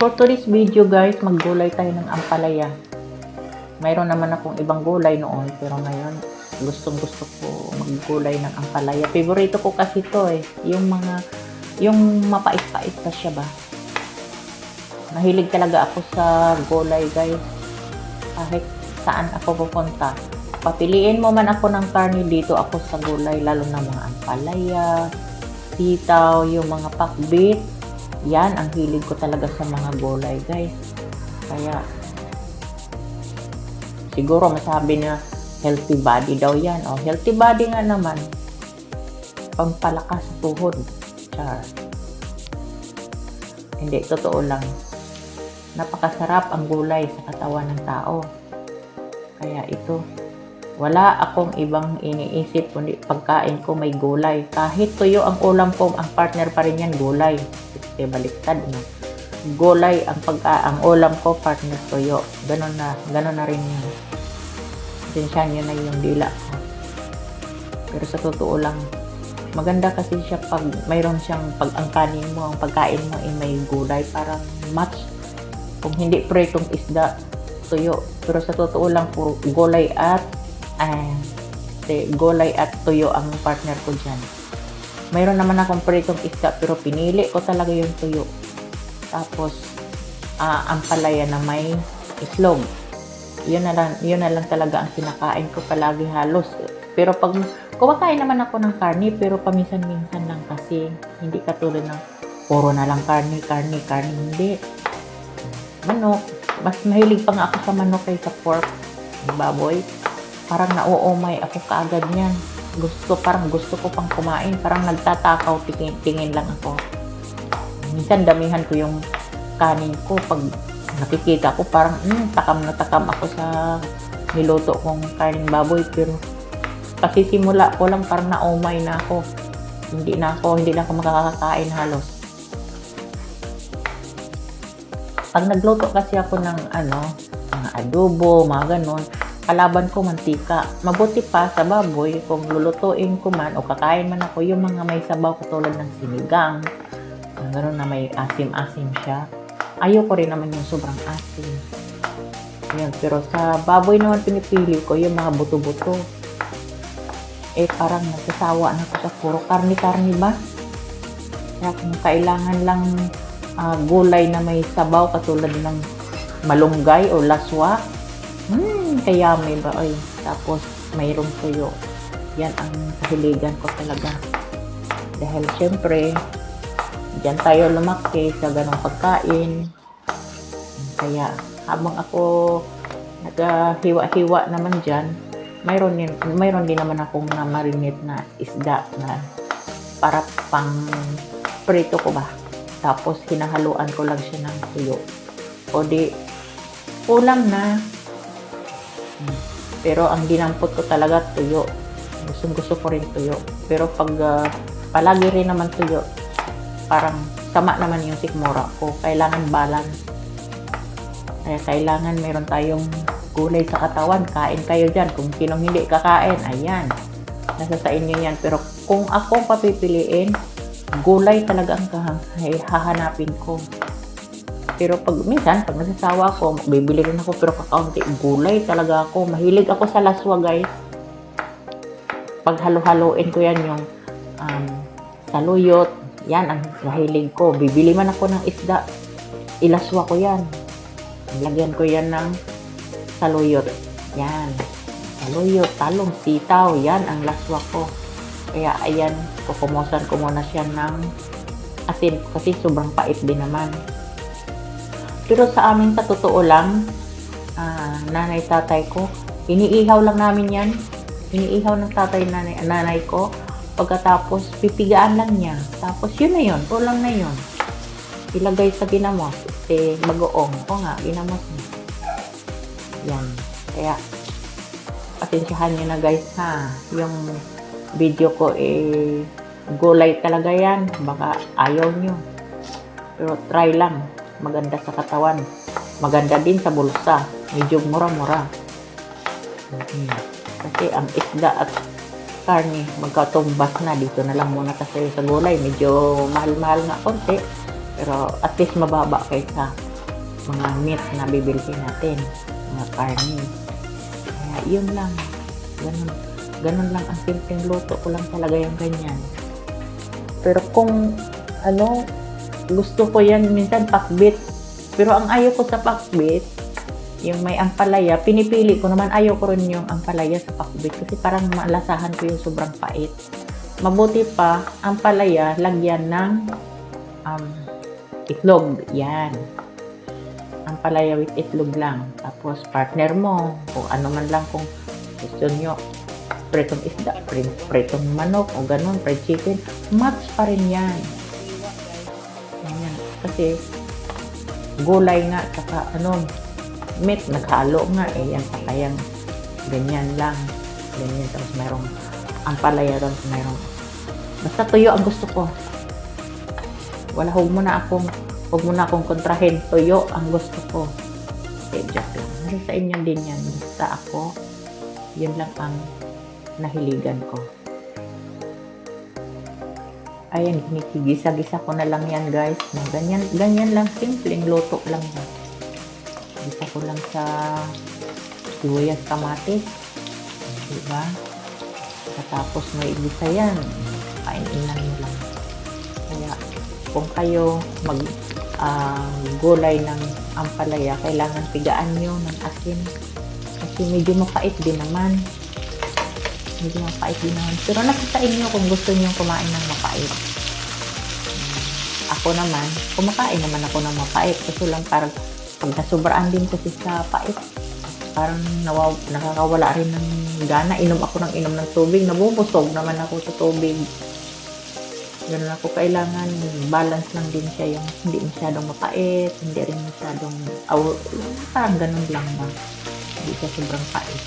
For today's video guys, maggulay tayo ng ampalaya. Mayroon naman akong ibang gulay noon, pero ngayon gustong gusto ko maggulay ng ampalaya. Favorito ko kasi to yung mapait-pait pa siya ba. Mahilig talaga ako sa gulay guys. Kahit saan ako pupunta, papiliin mo man ako ng karne, dito ako sa gulay, lalo na mga ampalaya, sitaw, yung mga pakbit. Yan, ang hilig ko talaga sa mga gulay guys. Kaya siguro masabi na healthy body daw yan. O, healthy body nga naman, pampalakas sa tuhod. Char. Hindi, totoo lang. Napakasarap ang gulay sa katawan ng tao. Kaya ito, wala akong ibang iniisip kundi pagkain ko may gulay. Kahit tuyo ang ulam ko, ang partner pa rin yan gulay. Baliktad na. Gulay ang ulam ko, partner tuyo. Ganon na rin yun. Sensyan yun na yung dila ko. Pero sa totoo lang, maganda kasi siya pag mayroon siyang ang kanin mo, ang pagkain mo ay may gulay, parang match. Kung hindi pritong isda, tuyo. Pero sa totoo lang, puro gulay at tuyo ang partner ko dyan. Mayroon naman akong pritong isda, pero pinili ko talaga yung tuyo. Tapos ampalaya na may islog. Yun na lang talaga ang kinakain ko palagi halos. Pero pag kumakain naman ako ng karne, pero paminsan-minsan lang kasi hindi katulad ng puro na lang karne, hindi. Manok, mas mahilig pa nga ako sa manok kaysa pork, baboy. Parang nauumay ako kaagad niyan. Parang gusto ko pang kumain, parang nagtatakaw, tingin lang ako. Minsan damihan ko yung kanin ko, pag nakikita ko parang takam na takam ako sa niluto kong kaning baboy, pero kasi simula ko lang parang naumay na ako. Hindi na ako makakakain halos. Pag nagluto kasi ako ng mga adobo, mga ganon, kalaban ko mantika. Mabuti pa sa baboy, kung lulutuin ko man o kakain man ako, yung mga may sabaw katulad ng sinigang, gano'n na may asim-asim siya. Ayoko rin naman yung sobrang asim. Yan, pero sa baboy naman pinipili ko yung mga buto-buto. Parang nagsasawa na ko sa puro karni-karni ba? Kaya kung kailangan lang gulay na may sabaw katulad ng malunggay o laswa, kaya may ba tapos mayroong tuyo. Yan ang kahiligan ko talaga. Dahil syempre, diyan tayo lumaki sa ganong pagkain. Kaya habang ako naghiwa-hiwa naman dyan, mayroon din naman akong na-marinate na isda na para pang prito ko ba. Tapos hinahaluan ko lang siya ng tuyo. O di, ulam na. Pero ang dinampot ko talaga tuyo. Gusto ko rin tuyo. Pero pag palagi rin naman tuyo, parang sama naman yung sikmura ko. Kailangan balance. Kaya kailangan meron tayong gulay sa katawan. Kain kayo dyan. Kung sinong hindi kakain, ayan. Nasa sa inyo yan. Pero kung ako papipiliin, gulay talaga ang hahanapin ko. Pero pag nasasawa ako, bibili rin ako, pero kakaunti. Gulay talaga ako. Mahilig ako sa laswa guys. Pag halo-haloin ko yan yung saluyot. Yan ang mahilig ko. Bibili man ako ng isda, ilaswa ko yan. Lagyan ko yan ng saluyot. Yan. Saluyot, talong, sitaw. Yan ang laswa ko. Kaya ayan, kukumosan ko muna siya ng asin kasi sobrang pait din naman. Pero sa amin, sa totoo lang, nanay, tatay ko, iniihaw lang namin yan. Iniihaw ng tatay, nanay ko. Pagkatapos, pipigaan lang niya. Tapos, yun na yun. Ulang na yun. Ilagay sa ginamos. Bagoong. O nga, ginamos niya. Yan. Kaya, pasensyahan nyo na guys ha. Yung video ko gulay talaga yan. Baka ayaw nyo. Pero try lang. Maganda sa katawan. Maganda din sa bulsa. Medyo mura-mura. Kasi ang isda at karne, magkatumbas na. Dito na lang muna kasi sa gulay. Medyo mahal-mahal nga konti. Pero at least mababa kaysa mga meat na bibilhin natin, mga karne. Kaya yun lang, ganun lang ang simpleng luto ko lang talaga yung ganyan. Pero kung ano, gusto ko yan minsan pakbit, pero ang ayaw ko sa pakbit, yung may ampalaya, pinipili ko naman, ayaw ko rin yung ampalaya sa pakbit kasi parang malasahan ko yung sobrang pait. Mabuti pa, ampalaya, lagyan ng itlog. Yan. Ampalaya with itlog lang. Tapos, partner mo, kung ano man lang, kung gusto nyo, pritong isda, pritong manok, o ganun, fried chicken, match pa rin yan. Yan. Kasi, gulay nga, saka meat, naghalo nga, yan pa kayang ganyan lang. Ganyan, tapos mayroong ampalaya, tapos mayroong, basta tuyo ang gusto ko. Huwag mo na akong kontrahin, tuyo ang gusto ko. Okay, joke lang. Hindi sa inyo din yan. Basta ako, yun lang ang nahiligan ko. Ayan, gisa-gisa ko na lang yan, guys. Ganyan lang, simpleng luto lang yan. Gisa ko lang sa sibuyas, kamatis. Diba? Tapos may igisa yan. Kain-inan mo lang. Kaya, kung kayo gulay ng ampalaya, kailangan pigaan nyo ng asin. Kasi medyo mapait din naman. Pero nasa sa inyo kung gusto nyo kumain ng mapait. Ako naman, kumakain naman ako ng mapait. Kasi lang parang pag nasubraan din kasi sa pait, parang nakakawala rin ng gana. Inom ng tubig. Nabubusog naman ako sa tubig. Ganun ako, kailangan balance lang din siya, yung hindi masyadong mapait, hindi rin masyadong parang ganun lang ba, hindi siya sobrang pait.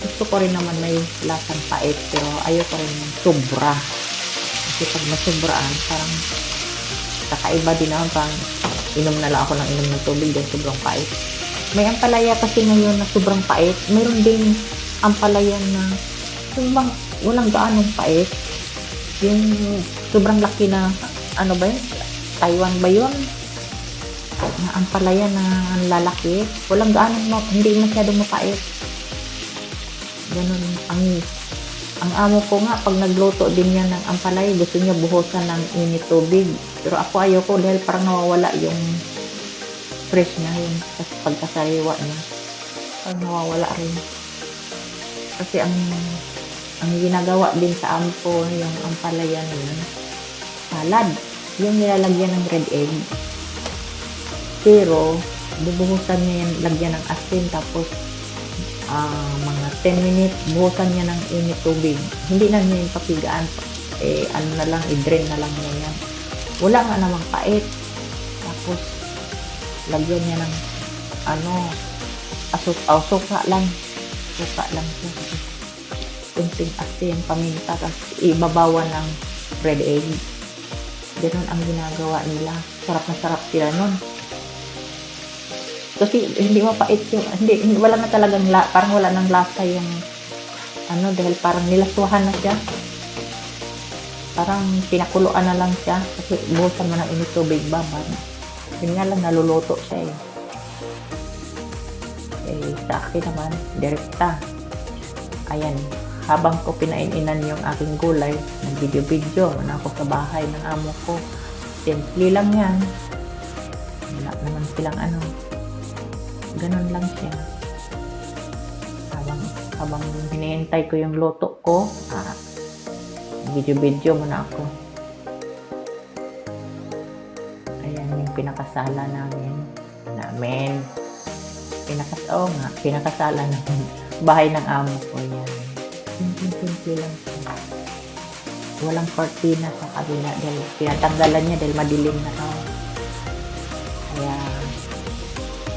Gusto ko rin naman may lasang pait, pero ayoko rin yung sobra, kasi pag nasubraan parang kakaiba din naman, parang inom na lang ako ng tubig dahil sobrang pait. May ampalaya kasi ngayon na sobrang pait, mayroon din ampalaya na walang gaanong pait. Yung sobrang laki na, ba yun? Taiwan ba yun? Na ampalaya na lalaki. Walang hindi masyadong mapait. Ganun. Ang amo ko nga, pag nagluto din yan ng ampalaya, gusto niya buhusan ng init tubig. Pero ako ayoko dahil parang nawawala yung fresh niya. Yung pagkasariwa niya. Parang nawawala rin. Kasi ang ginagawa din sa amo ko, yung ampalaya na yun, salad. Yung nilalagyan ng red egg. Pero, bubuhusan niya yan, lagyan ng asin, tapos mga 10 minutes, buhusan niya ng init tubig. Hindi na niya yung papigaan. I-drain na lang niya yan. Wala nga namang pait. Tapos, lagyan niya ng, suka lang. Suka lang siya. Kunting asin, paminta, tapos ibabawan ng red egg. Ganun ang ginagawa nila. Sarap na sarap sila nun. Kasi hindi mapait yung, wala na talagang, parang wala nang lasa yung, dahil parang nilasuhan na siya. Parang pinakuluan na lang siya. Kasi buhusan mo ng init tubig, babad. Yun nga lang, naluluto siya eh. Sa akin naman, direkta. Ayan. Habang ko pinaininan yung aking gulay, nag-video-video na ako sa bahay ng amo ko. Simple lang yan. Wala naman silang ganun lang siya. Habang hinihintay ko yung luto ko, video-video muna ako. Ayan yung pinakasala namin. Pinakasala namin. Bahay ng amo ko yan. Simple lang siya. Walang cortina sa kabila dahil pinatanggalan niya dahil madilim na raw. Kaya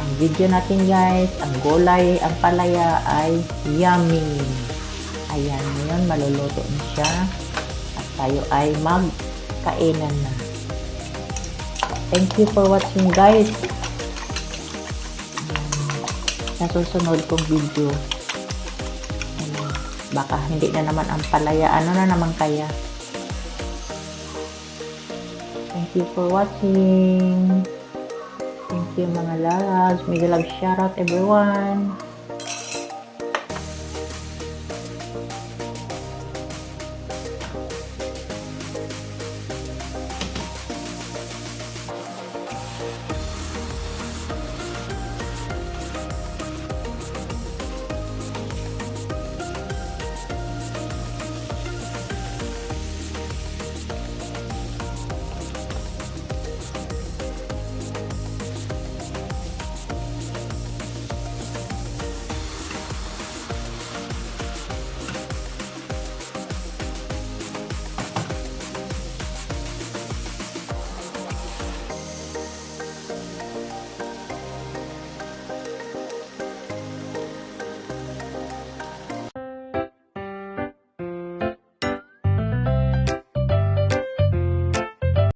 ang video natin guys, ang gulay, ang palaya ay yummy. Ayan, ngayon maluluto na siya at tayo ay magkainan na. Thank you for watching guys. Sa susunod kong video, baka hindi na naman ang palaya. Ano na naman kaya? Thank you for watching. Thank you mga loves. Mega love shoutout everyone.